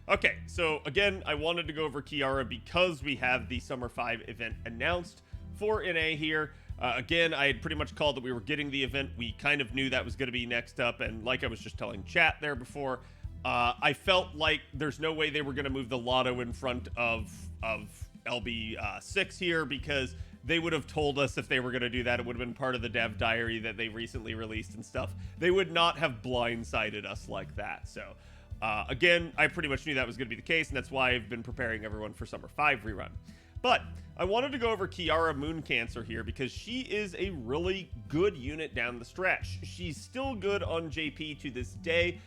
Okay, so again, I wanted to go over Kiara because we have the Summer 5 event announced for NA here. Again, I had pretty much called that we were getting the event. We kind of knew that was going to be next up, and like I was just telling chat there before, I felt like there's no way they were going to move the lotto in front of LB6 here, because they would have told us if they were going to do that. It would have been part of the dev diary that they recently released and stuff. They would not have blindsided us like that. So again, I pretty much knew that was going to be the case, and that's why I've been preparing everyone for Summer 5 rerun. But I wanted to go over Kiara Mooncancer here because she is a really good unit down the stretch. She's still good on JP to this day.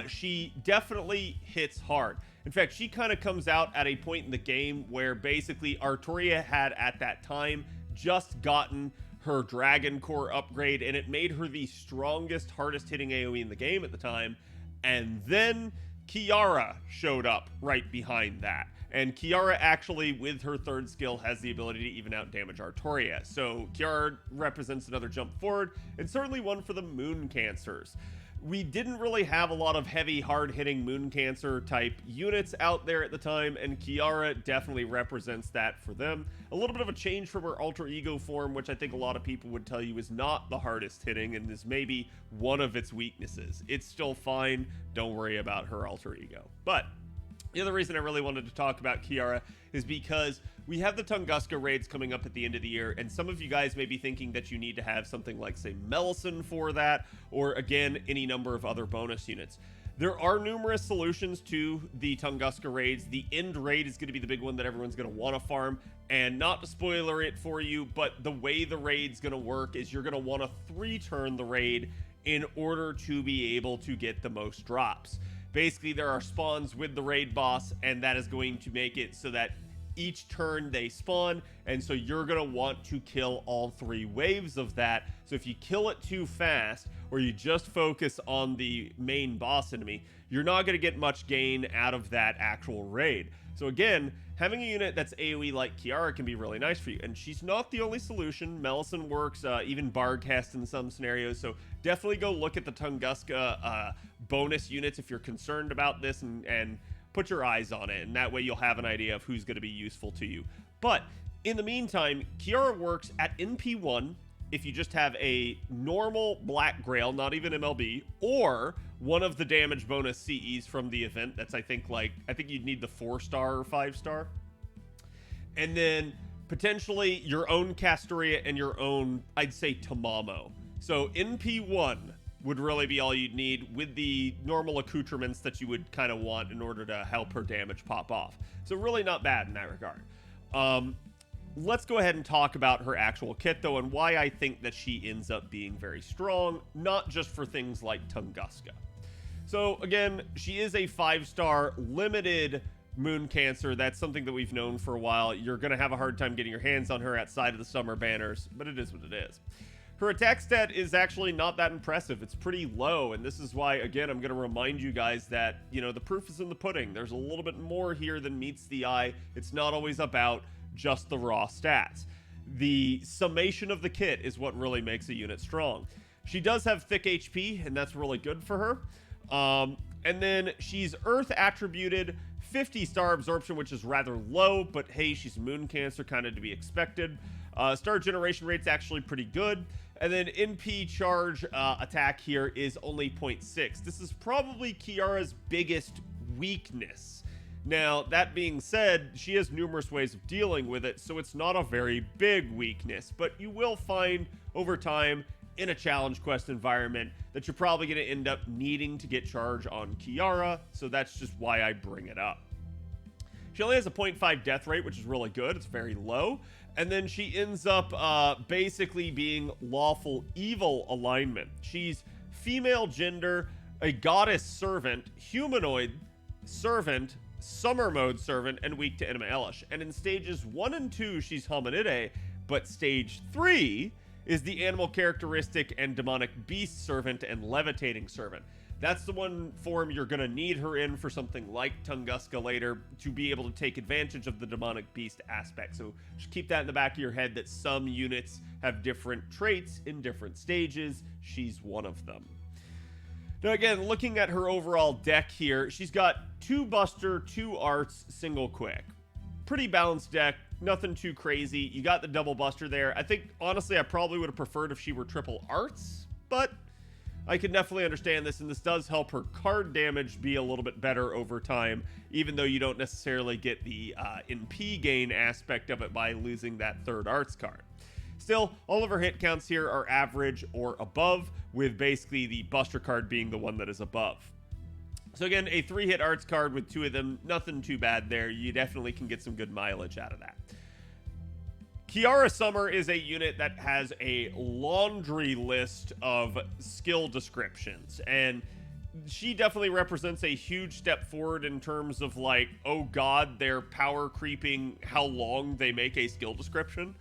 She definitely hits hard. In fact, she kind of comes out at a point in the game where basically Artoria had at that time just gotten her Dragon Core upgrade, and it made her the strongest, hardest hitting AoE in the game at the time. And then Kiara showed up right behind that. And Kiara actually, with her third skill, has the ability to even out damage Artoria. So Kiara represents another jump forward, and certainly one for the Mooncancers. We didn't really have a lot of heavy, hard-hitting Mooncancer type units out there at the time, and Kiara definitely represents that for them. A little bit of a change from her alter ego form, which I think a lot of people would tell you is not the hardest hitting and is maybe one of its weaknesses. It's still fine. Don't worry about her alter ego. But the other reason I really wanted to talk about Kiara is because we have the Tunguska raids coming up at the end of the year, and some of you guys may be thinking that you need to have something like, say, Melisson for that, or again, any number of other bonus units. There are numerous solutions to the Tunguska raids. The end raid is going to be the big one that everyone's going to want to farm, and not to spoiler it for you, but the way the raid's going to work is you're going to want to 3-turn the raid in order to be able to get the most drops. Basically, there are spawns with the raid boss, and that is going to make it so that each turn they spawn, and so you're going to want to kill all 3 waves of that. So if you kill it too fast, or you just focus on the main boss enemy, you're not going to get much gain out of that actual raid. So again, having a unit that's AoE like Kiara can be really nice for you, and she's not the only solution. Melisson works, even Barghest in some scenarios, so definitely go look at the Tunguska bonus units if you're concerned about this, and put your eyes on it, and that way you'll have an idea of who's going to be useful to you. But in the meantime, Kiara works at NP1 if you just have a normal Black Grail, not even MLB, or one of the damage bonus CEs from the event. That's, I think you'd need the 4-star or 5-star. And then potentially your own Castoria and your own, I'd say, Tamamo. So NP1 would really be all you'd need, with the normal accoutrements that you would kind of want in order to help her damage pop off. So really not bad in that regard. Let's go ahead and talk about her actual kit, though, and why I think that she ends up being very strong, not just for things like Tunguska. So again, she is a 5-star limited Mooncancer. That's something that we've known for a while. You're going to have a hard time getting your hands on her outside of the summer banners, but it is what it is. Her attack stat is actually not that impressive. It's pretty low, and this is why, again, I'm going to remind you guys that, you know, the proof is in the pudding. There's a little bit more here than meets the eye. It's not always about just the raw stats. The summation of the kit is what really makes a unit strong. She does have thick HP, and that's really good for her. And then she's Earth attributed, 50-star absorption, which is rather low, but hey, she's Mooncancer, kind of to be expected. Star generation rate's actually pretty good. And then NP charge attack here is only 0.6. This is probably Kiara's biggest weakness. Now, that being said, she has numerous ways of dealing with it, so it's not a very big weakness, but you will find over time in a challenge quest environment that you're probably going to end up needing to get charge on Kiara, so that's just why I bring it up. She only has a 0.5 death rate, which is really good. It's very low. And then she ends up basically being lawful evil alignment. She's female gender, a goddess servant, humanoid servant, summer mode servant, and weak to enemy elish. And in stages 1 and 2, she's hominide, but stage 3 is the animal characteristic and demonic beast servant and levitating servant. That's the one form you're going to need her in for something like Tunguska later to be able to take advantage of the demonic beast aspect. So just keep that in the back of your head that some units have different traits in different stages. She's one of them. Now again, looking at her overall deck here, she's got 2 Buster, 2 Arts, single Quick. Pretty balanced deck, nothing too crazy. You got the double Buster there. I think, honestly, I probably would have preferred if she were triple Arts, but I can definitely understand this, and this does help her card damage be a little bit better over time, even though you don't necessarily get the NP gain aspect of it by losing that 3rd Arts card. Still, all of her hit counts here are average or above, with basically the Buster card being the one that is above. So again, a 3-hit Arts card with 2 of them, nothing too bad there. You definitely can get some good mileage out of that. Kiara Summer is a unit that has a laundry list of skill descriptions, and she definitely represents a huge step forward in terms of, like, oh god, they're power creeping how long they make a skill description.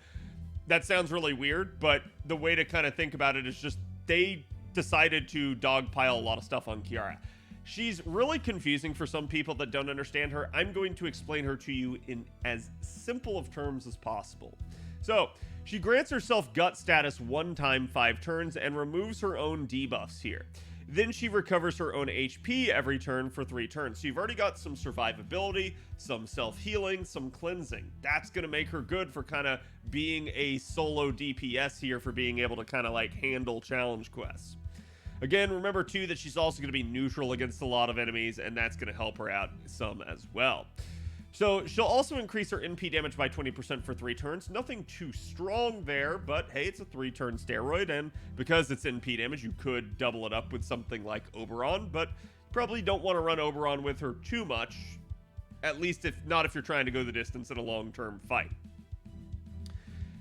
That sounds really weird, but the way to kind of think about it is just they decided to dogpile a lot of stuff on Kiara. She's really confusing for some people that don't understand her. I'm going to explain her to you in as simple of terms as possible. So, she grants herself gut status 1 time 5 turns and removes her own debuffs here. Then she recovers her own HP every turn for 3 turns. So you've already got some survivability, some self-healing, some cleansing. That's going to make her good for kind of being a solo DPS here, for being able to kind of like handle challenge quests. Again, remember too that she's also going to be neutral against a lot of enemies, and that's going to help her out some as well. So she'll also increase her NP damage by 20% for 3 turns. Nothing too strong there, but hey, it's a 3-turn steroid, and because it's NP damage, you could double it up with something like Oberon, but probably don't want to run Oberon with her too much, at least if you're trying to go the distance in a long-term fight.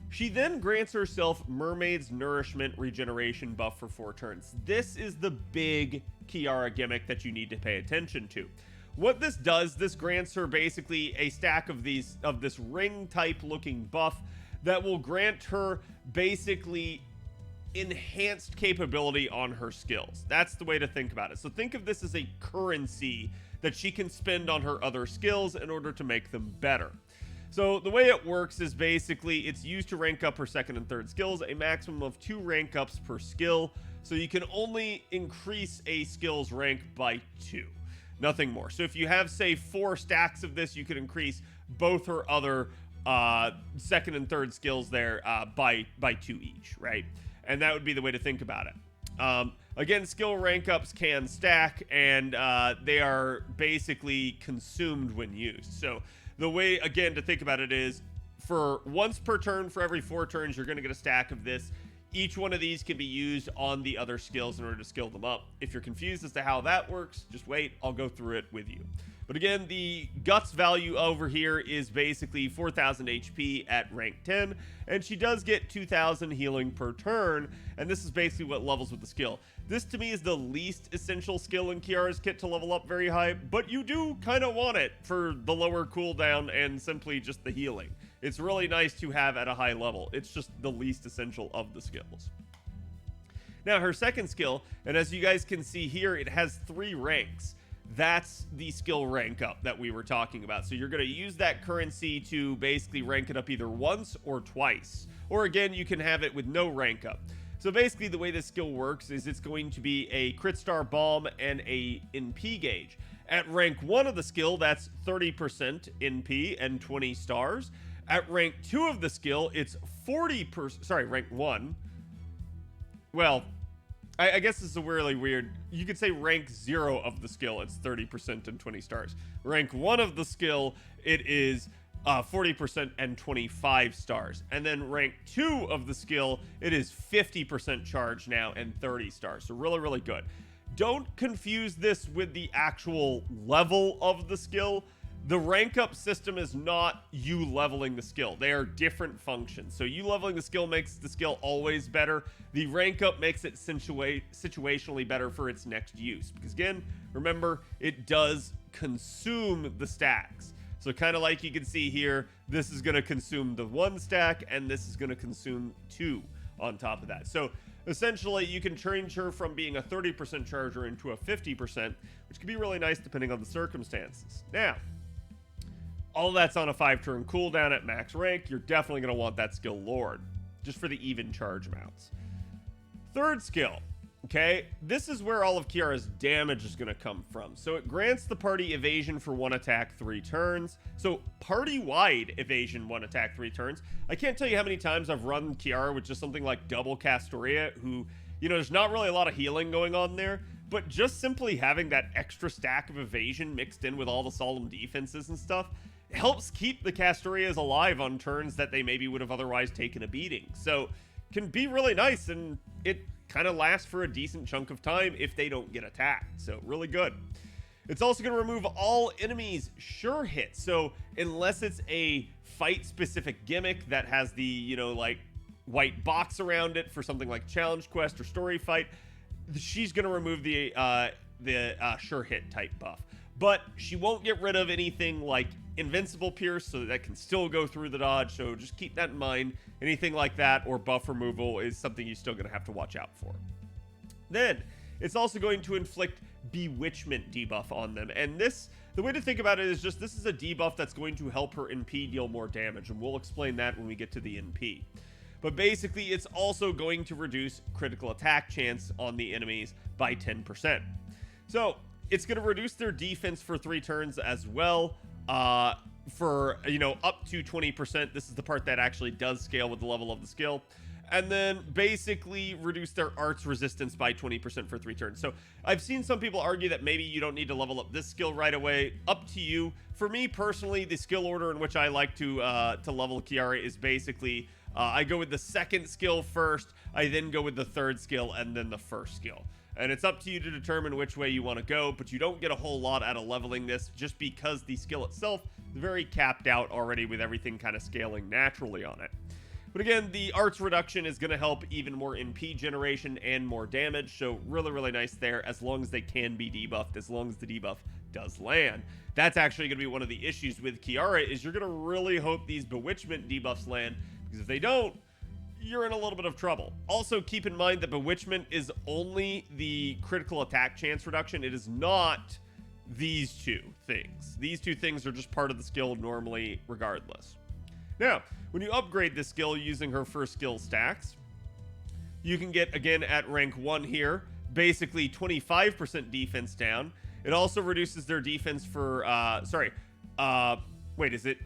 She then grants herself Mermaid's Nourishment regeneration buff for 4 turns. This is the big Kiara gimmick that you need to pay attention to. What this does, this grants her basically a stack of this ring type looking buff that will grant her basically enhanced capability on her skills. That's the way to think about it. So think of this as a currency that she can spend on her other skills in order to make them better. So the way it works is basically it's used to rank up her 2nd and 3rd skills, a maximum of 2 rank ups per skill. So you can only increase a skill's rank by 2. Nothing more. So if you have, say, 4 stacks of this, you could increase both her other 2nd and 3rd skills there by 2 each, right? And that would be the way to think about it. Again, skill rank ups can stack, and they are basically consumed when used. So the way, again, to think about it is for once per turn, for every 4 turns, you're going to get a stack of this. Each one of these can be used on the other skills in order to skill them up. If you're confused as to how that works, just wait, I'll go through it with you. But again, the guts value over here is basically 4,000 HP at rank 10, and she does get 2,000 healing per turn, and this is basically what levels with the skill. This to me is the least essential skill in Kiara's kit to level up very high, but you do kind of want it for the lower cooldown and simply just the healing. It's really nice to have at a high level. It's just the least essential of the skills. Now, her 2nd skill, and as you guys can see here, it has 3 ranks. That's the skill rank up that we were talking about. So you're going to use that currency to basically rank it up either once or twice. Or again, you can have it with no rank up. So basically the way this skill works is it's going to be a crit star bomb and a NP gauge. At rank 1 of the skill, that's 30% NP and 20 stars. At rank 2 of the skill, it's 40%, sorry, rank 1. Well, I guess this is really weird. You could say rank 0 of the skill, it's 30% and 20 stars. Rank 1 of the skill, it is 40% and 25 stars. And then rank 2 of the skill, it is 50% charge now and 30 stars. So really, really good. Don't confuse this with the actual level of the skill. The rank up system is not you leveling the skill. They are different functions. So you leveling the skill makes the skill always better. The rank up makes it situationally better for its next use. Because again, remember, it does consume the stacks. So kind of like you can see here, this is going to consume the 1 stack, and this is going to consume 2 on top of that. So essentially, you can change her from being a 30% charger into a 50%, which can be really nice depending on the circumstances. Now, all that's on a 5-turn cooldown at max rank. You're definitely going to want that skill Lord, just for the even charge amounts. 3rd skill. Okay, this is where all of Kiara's damage is going to come from. So it grants the party evasion for 1 attack 3 turns. So party-wide evasion 1 attack 3 turns. I can't tell you how many times I've run Kiara with just something like double Castoria, who, you know, there's not really a lot of healing going on there, but just simply having that extra stack of evasion mixed in with all the solemn defenses and stuff helps keep the Castorias alive on turns that they maybe would have otherwise taken a beating. So can be really nice, and it kind of lasts for a decent chunk of time if they don't get attacked. So really good. It's also going to remove all enemies sure hit. So unless it's a fight specific gimmick that has the, you know, like white box around it for something like challenge quest or story fight, she's going to remove the sure hit type buff. But she won't get rid of anything like Invincible Pierce, so that can still go through the dodge. So just keep that in mind. Anything like that or buff removal is something you're still going to have to watch out for. Then it's also going to inflict Bewitchment debuff on them. And this, the way to think about it is just this is a debuff that's going to help her NP deal more damage. And we'll explain that when we get to the NP. But basically, it's also going to reduce critical attack chance on the enemies by 10%. So it's going to reduce their defense for 3 turns as well. For, you know, up to 20%. This is the part that actually does scale with the level of the skill. And then basically reduce their arts resistance by 20% for 3 turns. So I've seen some people argue that maybe you don't need to level up this skill right away. Up to you. For me personally, the skill order in which I like to level Kiara is basically I go with the 2nd skill first, I then go with the 3rd skill, and then the 1st skill. And it's up to you to determine which way you want to go, but you don't get a whole lot out of leveling this just because the skill itself is very capped out already with everything kind of scaling naturally on it. But again, the arts reduction is going to help even more NP generation and more damage, so really, really nice there as long as they can be debuffed, as long as the debuff does land. That's actually going to be one of the issues with Kiara, is you're going to really hope these Bewitchment debuffs land, because if they don't, you're in a little bit of trouble. Also, keep in mind that Bewitchment is only the critical attack chance reduction. It is not these 2 things. These 2 things are just part of the skill normally regardless. Now, when you upgrade this skill using her 1st skill stacks, you can get, again, at rank 1 here, basically 25% defense down. It also reduces their defense for, wait, is it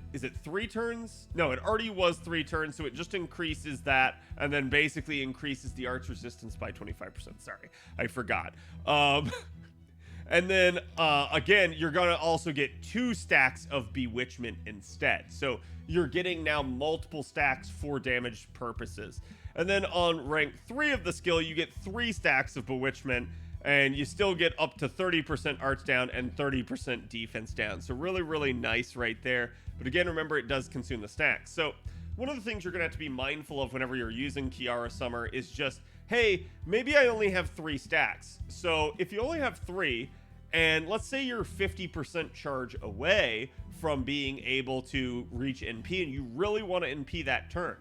3 turns? No, it already was 3 turns, so it just increases that, and then basically increases the arts resistance by 25%. Sorry, I forgot. And then, again, you're going to also get 2 stacks of Bewitchment instead. So you're getting now multiple stacks for damage purposes. And then on rank 3 of the skill, you get 3 stacks of Bewitchment, and you still get up to 30% arts down and 30% defense down. So really, really nice right there. But again, remember, it does consume the stacks. So one of the things you're going to have to be mindful of whenever you're using Kiara Summer is just, hey, maybe I only have 3 stacks. So if you only have 3, and let's say you're 50% charge away from being able to reach NP, and you really want to NP that turn,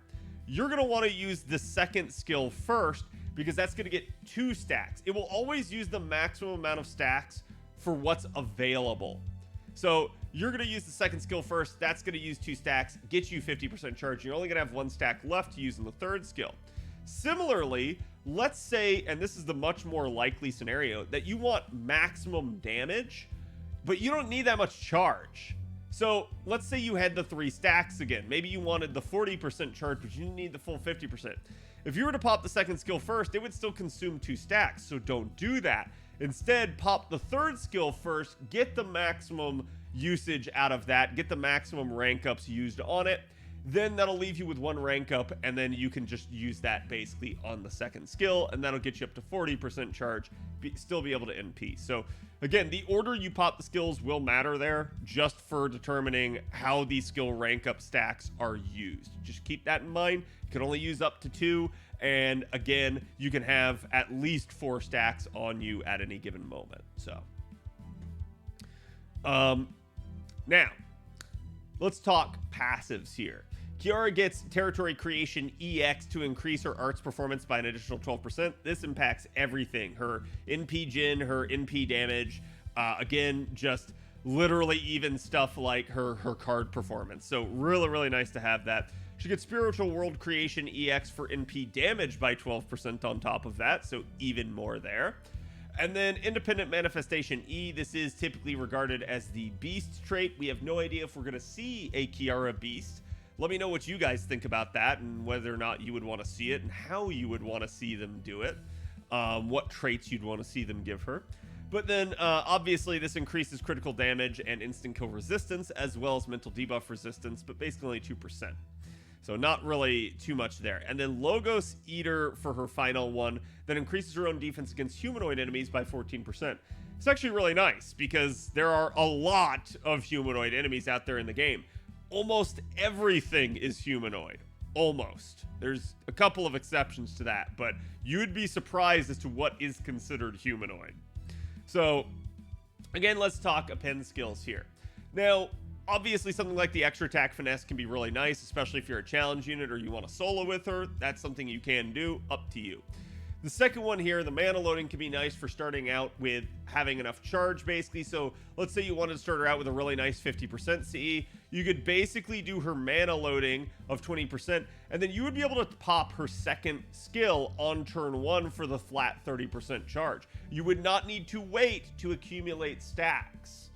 you're going to want to use the 2nd skill first, because that's going to get 2 stacks. It will always use the maximum amount of stacks for what's available. So you're going to use the 2nd skill first. That's going to use 2 stacks, get you 50% charge. You're only going to have 1 stack left to use in the 3rd skill. Similarly, let's say, and this is the much more likely scenario, that you want maximum damage, but you don't need that much charge. So let's say you had the 3 stacks again. Maybe you wanted the 40% charge, but you didn't need the full 50%. If you were to pop the 2nd skill first, it would still consume 2 stacks, so don't do that. Instead, pop the 3rd skill first, get the maximum usage out of that, get the maximum rank ups used on it. Then that'll leave you with 1 rank up, and then you can just use that basically on the 2nd skill, and that'll get you up to 40% charge, still be able to NP. So again, the order you pop the skills will matter there, just for determining how these skill rank up stacks are used. Just keep that in mind. You can only use up to 2, and again, you can have at least 4 stacks on you at any given moment. So now let's talk passives here. Kiara gets Territory Creation EX to increase her arts performance by an additional 12%. This impacts everything. Her NP gen, her NP damage. Again, just literally even stuff like her card performance. So really, really nice to have that. She gets Spiritual World Creation EX for NP damage by 12% on top of that, so even more there. And then Independent Manifestation E, this is typically regarded as the Beast trait. We have no idea if we're going to see a Kiara Beast. Let me know what you guys think about that and whether or not you would want to see it and how you would want to see them do it. What traits you'd want to see them give her. But then, obviously, this increases critical damage and instant kill resistance, as well as mental debuff resistance, but basically only 2%. So not really too much there. And then Logos Eater for her final one that increases her own defense against humanoid enemies by 14%. It's actually really nice because there are a lot of humanoid enemies out there in the game. Almost everything is humanoid. Almost. There's a couple of exceptions to that, but you'd be surprised as to what is considered humanoid. So, again, let's talk append skills here. Now, obviously, something like the extra attack finesse can be really nice, especially if you're a challenge unit or you want to solo with her. That's something you can do, up to you. The second one here, the mana loading, can be nice for starting out with having enough charge, basically. So let's say you wanted to start her out with a really nice 50% CE. You could basically do her mana loading of 20%, and then you would be able to pop her second skill on turn 1 for the flat 30% charge. You would not need to wait to accumulate stacks.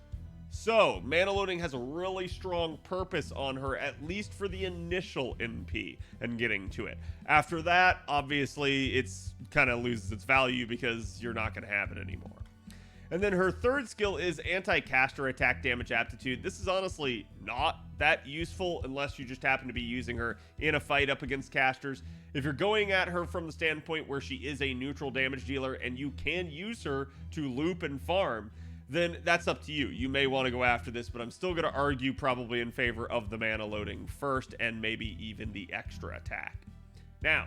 So, mana loading has a really strong purpose on her, at least for the initial NP and getting to it. After that, obviously, it's kind of loses its value because you're not going to have it anymore. And then her third skill is Anti-Caster Attack Damage Aptitude. This is honestly not that useful unless you just happen to be using her in a fight up against casters. If you're going at her from the standpoint where she is a neutral damage dealer and you can use her to loop and farm, then that's up to you. You may want to go after this, but I'm still going to argue probably in favor of the mana loading first and maybe even the extra attack. Now,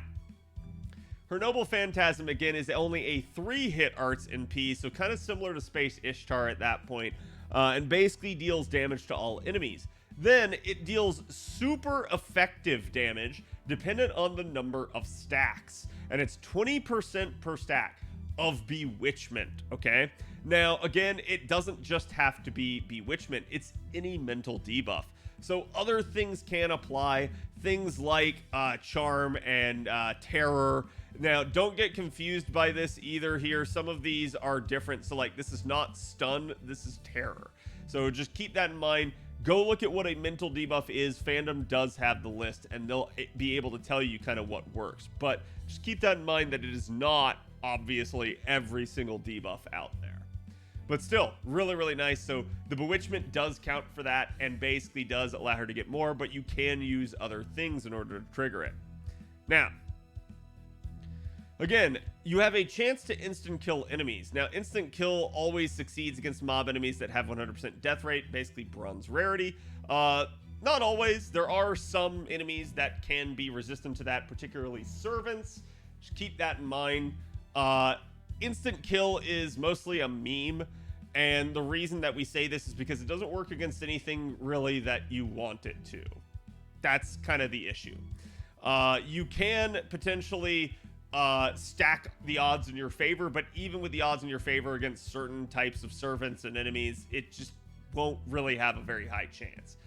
her Noble Phantasm, again, is only a 3-hit arts NP, so kind of similar to Space Ishtar at that point, and basically deals damage to all enemies. Then it deals super effective damage dependent on the number of stacks, and it's 20% per stack of Bewitchment, okay? Now, again, it doesn't just have to be Bewitchment, it's any mental debuff. So other things can apply, things like Charm and Terror. Now, don't get confused by this either here. Some of these are different. So, like, this is not Stun, this is Terror. So just keep that in mind. Go look at what a mental debuff is. Fandom does have the list, and they'll be able to tell you kind of what works. But just keep that in mind that it is not, obviously, every single debuff out there. But still, really, really nice. So the Bewitchment does count for that and basically does allow her to get more, but you can use other things in order to trigger it. Now, again, you have a chance to instant kill enemies. Now, instant kill always succeeds against mob enemies that have 100% death rate, basically bronze rarity. Not always. There are some enemies that can be resistant to that, particularly servants. Just keep that in mind. Instant kill is mostly a meme, and the reason that we say this is because it doesn't work against anything really that you want it to. That's kind of the issue. You can potentially stack the odds in your favor, but even with the odds in your favor against certain types of servants and enemies, it just won't really have a very high chance.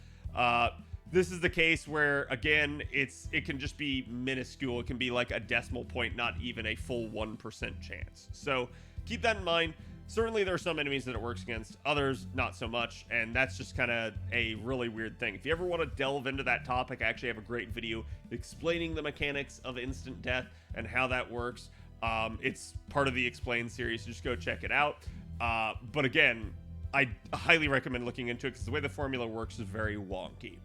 This is the case where, again, it can just be minuscule. It can be like a decimal point, not even a full 1% chance. So keep that in mind. Certainly there are some enemies that it works against, others not so much, and that's just kind of a really weird thing. If you ever want to delve into that topic, I actually have a great video explaining the mechanics of instant death and how that works. It's part of the Explain series, so just go check it out. But again, I highly recommend looking into it because the way the formula works is very wonky.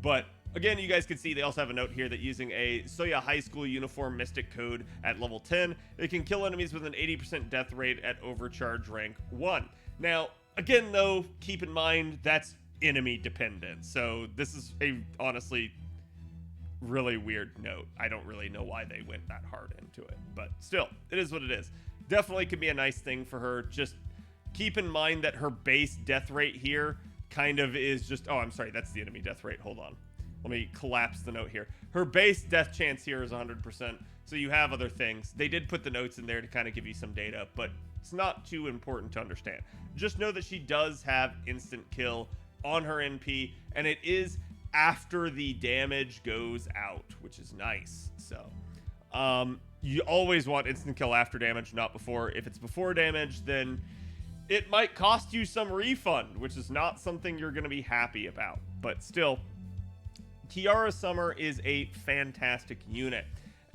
But again, you guys can see they also have a note here that using a Soya High School uniform mystic code at level 10, it can kill enemies with an 80% death rate at overcharge rank 1. Now, again, though, keep in mind that's enemy dependent. So this is a honestly really weird note. I don't really know why they went that hard into it, but still, it is what it is. Definitely could be a nice thing for her. Just keep in mind that her base death rate here kind of is just, oh, I'm sorry, that's the enemy death rate. Hold on. Let me collapse the note here. Her base death chance here is 100%, so you have other things. They did put the notes in there to kind of give you some data, but it's not too important to understand. Just know that she does have instant kill on her NP, and it is after the damage goes out, which is nice. So you always want instant kill after damage, not before. If it's before damage, then it might cost you some refund, which is not something you're going to be happy about. But still, Kiara Summer is a fantastic unit.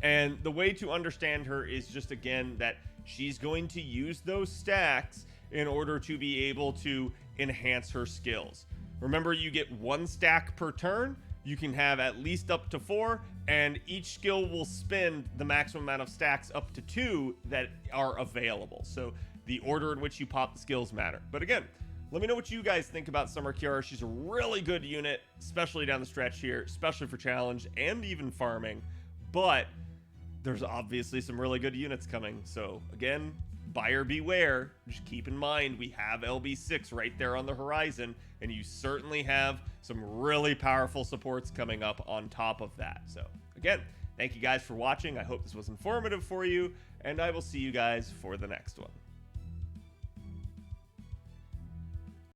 And the way to understand her is just, again, that she's going to use those stacks in order to be able to enhance her skills. Remember, you get 1 stack per turn. You can have at least up to 4, and each skill will spend the maximum amount of stacks up to 2 that are available. So the order in which you pop the skills matter. But again, let me know what you guys think about Summer Kiara. She's a really good unit, especially down the stretch here, especially for challenge and even farming. But there's obviously some really good units coming. So again, buyer beware. Just keep in mind we have LB6 right there on the horizon, and you certainly have some really powerful supports coming up on top of that. So again, thank you guys for watching. I hope this was informative for you, and I will see you guys for the next one.